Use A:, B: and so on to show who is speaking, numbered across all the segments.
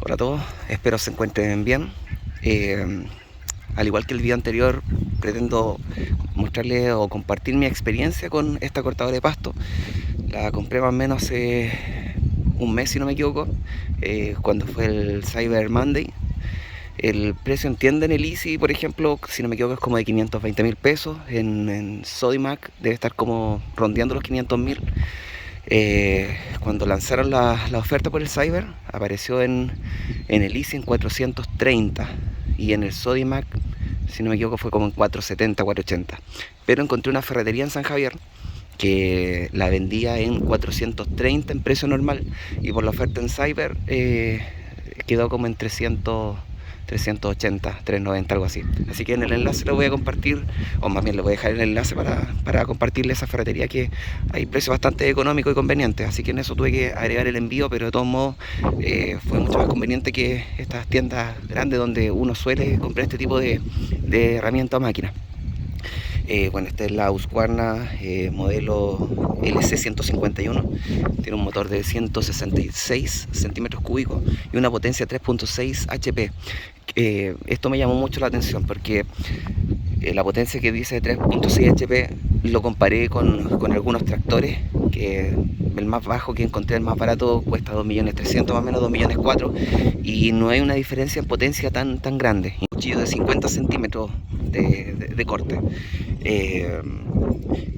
A: Hola a todos, espero se encuentren bien. Eh, Al igual que el video anterior, pretendo mostrarles o compartir mi experiencia con esta cortadora de pasto. La compré más o menos hace un mes, si no me equivoco, cuando fue el Cyber Monday. El precio en tienda en el Easy, por ejemplo, si no me equivoco, es como de 520.000 pesos. En Sodimac debe estar como rondeando los 500.000. Cuando lanzaron la oferta por el Cyber, apareció en el Easy en 430 y en el Sodimac, si no me equivoco, fue como en 470, 480. Pero encontré una ferretería en San Javier que la vendía en 430 en precio normal, y por la oferta en Cyber quedó como en 300, 380, 390, algo así. Así que en el enlace lo voy a compartir, o más bien le voy a dejar el enlace para compartirle esa ferretería, que hay precios bastante económicos y convenientes. Así que en eso tuve que agregar el envío, pero de todos modos fue mucho más conveniente que estas tiendas grandes donde uno suele comprar este tipo de herramientas o máquinas. Bueno, esta es la Husqvarna modelo LC151. Tiene un motor de 166 centímetros cúbicos y una potencia 3.6 HP. Esto me llamó mucho la atención porque la potencia que dice 3.6 HP lo comparé con algunos tractores, que el más bajo que encontré, el más barato, cuesta 2.300.000, más o menos 2.400.000, y no hay una diferencia en potencia tan grande. Un cuchillo de 50 centímetros de corte.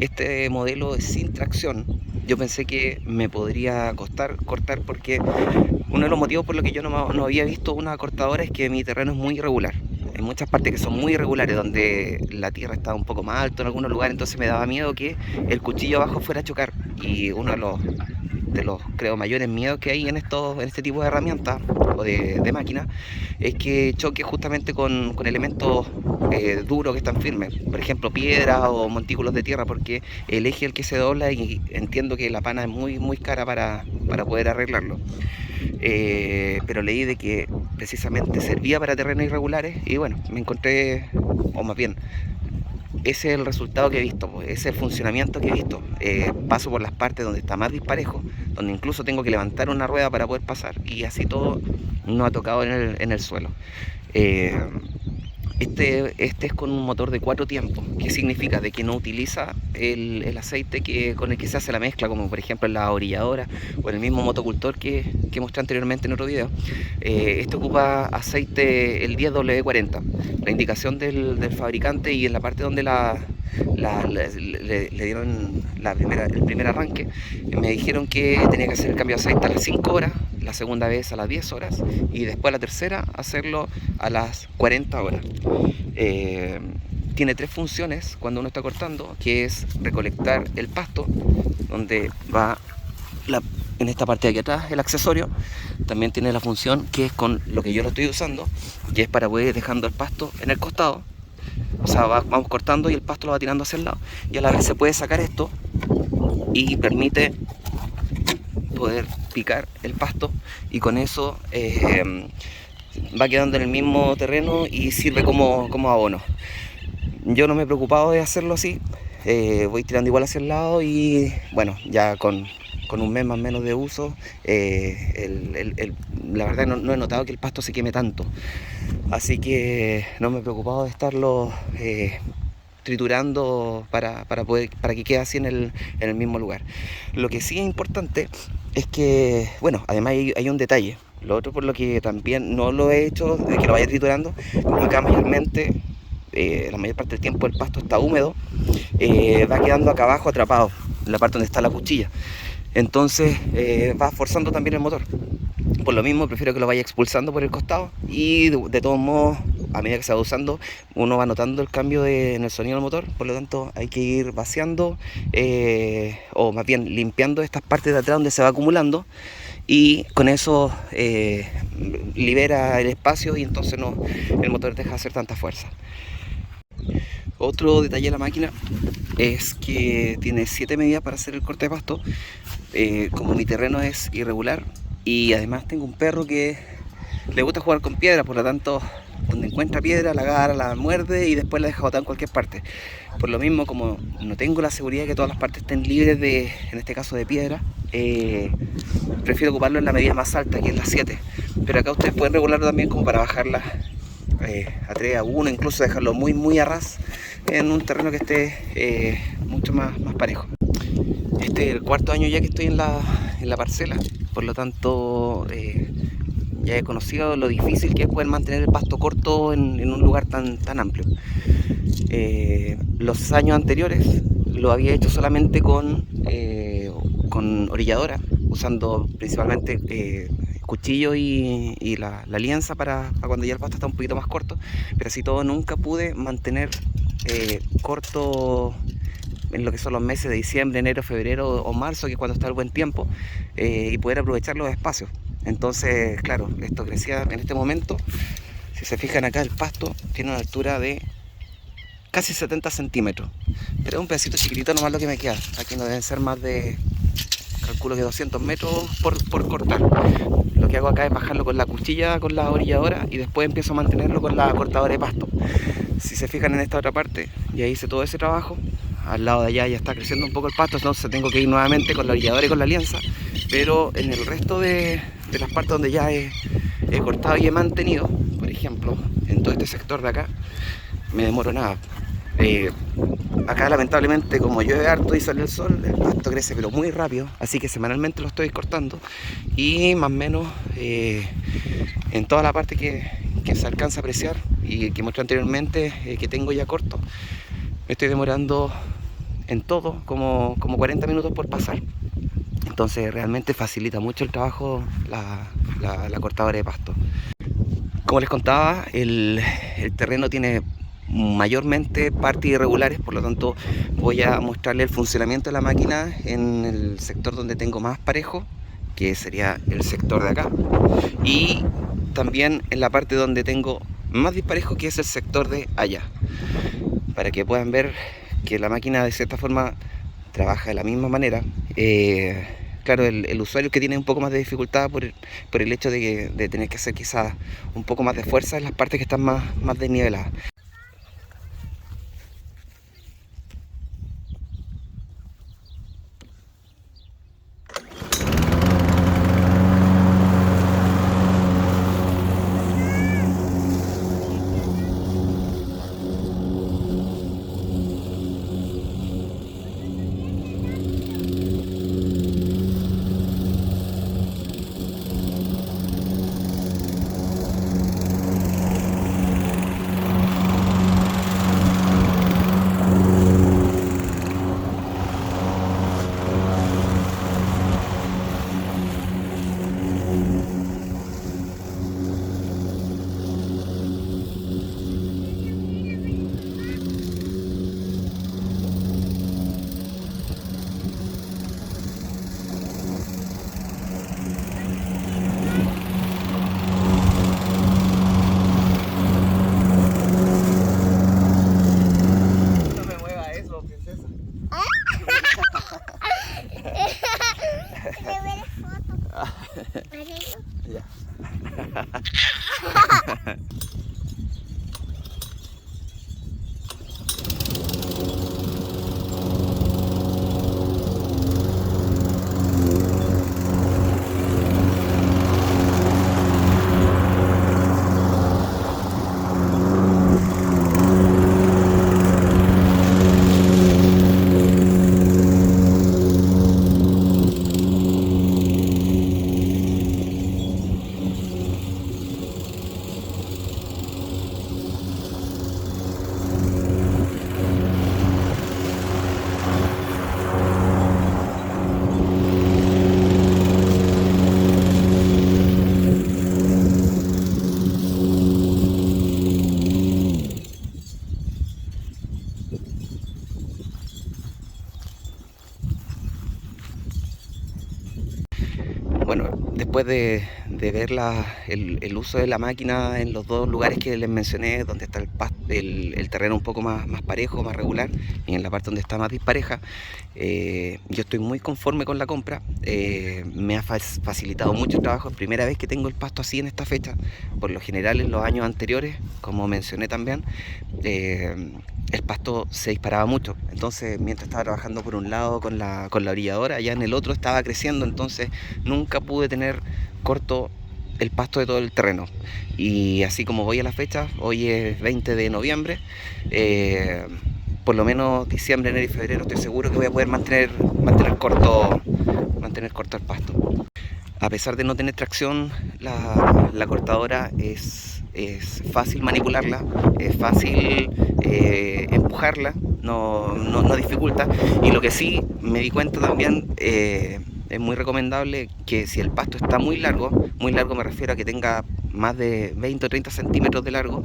A: Este modelo es sin tracción. Yo pensé que me podría costar cortar, porque uno de los motivos por los que yo no había visto una cortadora es que mi terreno es muy irregular. Hay muchas partes que son muy irregulares, donde la tierra está un poco más alta en algunos lugares, entonces me daba miedo que el cuchillo abajo fuera a chocar. Y uno de los creo mayores miedos que hay en este tipo de herramientas o de máquinas es que choque justamente con elementos duros que están firmes, por ejemplo piedras o montículos de tierra, porque el eje es el que se dobla, y entiendo que la pana es muy cara para poder arreglarlo. Pero leí de que precisamente servía para terrenos irregulares, y bueno, me encontré, o más bien, ese es el resultado que he visto, pues, ese es el funcionamiento que he visto. Paso por las partes donde está más disparejo, donde incluso tengo que levantar una rueda para poder pasar, y así todo no ha tocado en el suelo. Eh, este es con un motor de 4 tiempos, que significa de que no utiliza el aceite con el que se hace la mezcla, como por ejemplo en la orilladora o en el mismo motocultor que mostré anteriormente en otro video. Este ocupa aceite el 10W40, la indicación del fabricante, y en la parte donde le dieron el primer arranque, me dijeron que tenía que hacer el cambio de aceite a las 5 horas, la segunda vez a las 10 horas, y después la tercera hacerlo a las 40 horas. Tiene 3 funciones cuando uno está cortando, que es recolectar el pasto, donde va en esta parte de aquí atrás el accesorio. También tiene la función que es con lo que yo lo estoy usando, que es para poder ir dejando el pasto en el costado. O sea, vamos cortando y el pasto lo va tirando hacia el lado, y a la vez se puede sacar esto y permite poder picar el pasto, y con eso va quedando en el mismo terreno y sirve como abono. Yo no me he preocupado de hacerlo así, voy tirando igual hacia el lado, y bueno, ya con un mes más o menos de uso, la verdad no he notado que el pasto se queme tanto, así que no me he preocupado de estarlo triturando para que quede así en el mismo lugar. Lo que sí es importante es que, bueno, además hay un detalle. Lo otro por lo que también no lo he hecho, de que lo vaya triturando, como acá mayormente, la mayor parte del tiempo el pasto está húmedo, va quedando acá abajo atrapado, en la parte donde está la cuchilla. Entonces va forzando también el motor. Por lo mismo prefiero que lo vaya expulsando por el costado, y de todos modos, a medida que se va usando, uno va notando el cambio en el sonido del motor. Por lo tanto hay que ir vaciando, o más bien limpiando estas partes de atrás donde se va acumulando, y con eso libera el espacio, y entonces el motor deja de hacer tanta fuerza. Otro detalle de la máquina es que tiene 7 medidas para hacer el corte de pasto. Como mi terreno es irregular, y además tengo un perro que le gusta jugar con piedras, por lo tanto donde encuentra piedra, la agarra, la muerde y después la deja botar en cualquier parte. Por lo mismo, como no tengo la seguridad de que todas las partes estén libres de, en este caso, de piedra, prefiero ocuparlo en la medida más alta, que es la 7. Pero acá ustedes pueden regularlo también como para bajarla a 3, a 1, incluso dejarlo muy a ras en un terreno que esté mucho más parejo. Este es el cuarto año ya que estoy en la parcela, por lo tanto ya he conocido lo difícil que es poder mantener el pasto corto en un lugar tan amplio. Los años anteriores lo había hecho solamente con orilladora, usando principalmente cuchillo y la lienza para cuando ya el pasto está un poquito más corto, pero así todo nunca pude mantener corto en lo que son los meses de diciembre, enero, febrero o marzo, que es cuando está el buen tiempo, y poder aprovechar los espacios. Entonces, claro, esto crecía en este momento. Si se fijan acá, el pasto tiene una altura de casi 70 centímetros, pero es un pedacito chiquitito nomás lo que me queda. Aquí no deben ser más de, calculo que 200 metros por cortar. Lo que hago acá es bajarlo con la cuchilla, con la orilladora, y después empiezo a mantenerlo con la cortadora de pasto. Si se fijan en esta otra parte, ya hice todo ese trabajo. Al lado de allá ya está creciendo un poco el pasto, entonces tengo que ir nuevamente con la orilladora y con la lienza. Pero en el resto de las partes donde ya he cortado y he mantenido, por ejemplo, en todo este sector de acá, me demoro nada. Acá lamentablemente, como llueve harto y sale el sol, el pasto crece pero muy rápido, así que semanalmente lo estoy cortando, y más o menos en toda la parte que se alcanza a apreciar y que mostré anteriormente, que tengo ya corto, me estoy demorando en todo como 40 minutos por pasar. Entonces realmente facilita mucho el trabajo la cortadora de pasto. Como les contaba, el terreno tiene mayormente partes irregulares, por lo tanto voy a mostrarle el funcionamiento de la máquina en el sector donde tengo más parejo, que sería el sector de acá, y también en la parte donde tengo más disparejo, que es el sector de allá, para que puedan ver que la máquina de cierta forma trabaja de la misma manera. Claro, el usuario que tiene un poco más de dificultad por el hecho de tener que hacer quizás un poco más de fuerza en las partes que están más desniveladas. Ya. Bueno, después de ver el uso de la máquina en los dos lugares que les mencioné, donde está el terreno un poco más parejo, más regular, y en la parte donde está más dispareja, yo estoy muy conforme con la compra. Me ha facilitado mucho el trabajo. Es primera vez que tengo el pasto así en esta fecha. Por lo general en los años anteriores, como mencioné también, el pasto se disparaba mucho. Entonces, mientras estaba trabajando por un lado con la orilladora, allá en el otro estaba creciendo. Entonces nunca pude tener corto el pasto de todo el terreno. Y así como voy a la fecha, hoy es 20 de noviembre, por lo menos diciembre, enero y febrero estoy seguro que voy a poder mantener corto el pasto. A pesar de no tener tracción, la cortadora es fácil manipularla, es fácil empujarla, no dificulta. Y lo que sí me di cuenta también, es muy recomendable que si el pasto está muy largo me refiero a que tenga más de 20 o 30 centímetros de largo,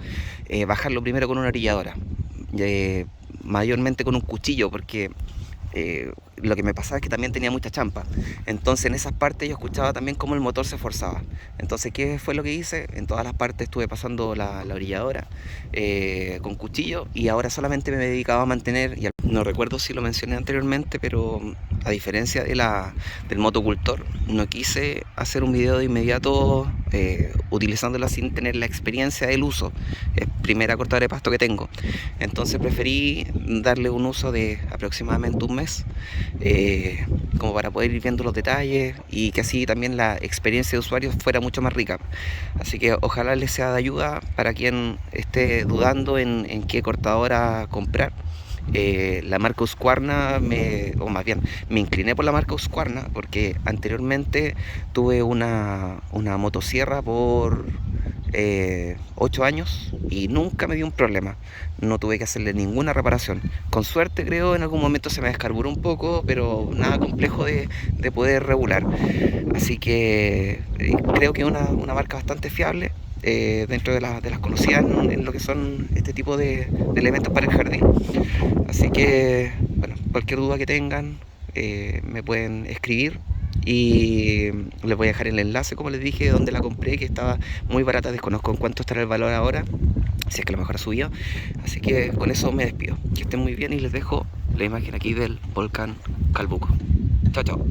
A: bajarlo primero con una orilladora, eh, mayormente con un cuchillo, porque lo que me pasaba es que también tenía mucha champa. Entonces en esas partes yo escuchaba también cómo el motor se forzaba. Entonces, ¿qué fue lo que hice? En todas las partes estuve pasando la orilladora con cuchillo, y ahora solamente me dedicaba a mantener, y no recuerdo si lo mencioné anteriormente, pero a diferencia del motocultor, no quise hacer un video de inmediato utilizándola sin tener la experiencia del uso. Es primera cortadora de pasto que tengo. Entonces preferí darle un uso de aproximadamente un mes, como para poder ir viendo los detalles y que así también la experiencia de usuario fuera mucho más rica. Así que ojalá les sea de ayuda para quien esté dudando en qué cortadora comprar. La marca Husqvarna, o más bien me incliné por la marca Husqvarna porque anteriormente tuve una motosierra por 8 años y nunca me dio un problema. No tuve que hacerle ninguna reparación. Con suerte, creo, en algún momento se me descarburó un poco, pero nada complejo de poder regular. Así que creo que es una marca bastante fiable, dentro de las conocidas en lo que son este tipo de elementos para el jardín. Así que, bueno, cualquier duda que tengan, me pueden escribir, y les voy a dejar el enlace, como les dije, donde la compré, que estaba muy barata. Desconozco en cuánto estará el valor ahora, si es que a lo mejor ha subido. Así que con eso me despido. Que estén muy bien y les dejo la imagen aquí del volcán Calbuco. Chao, chao.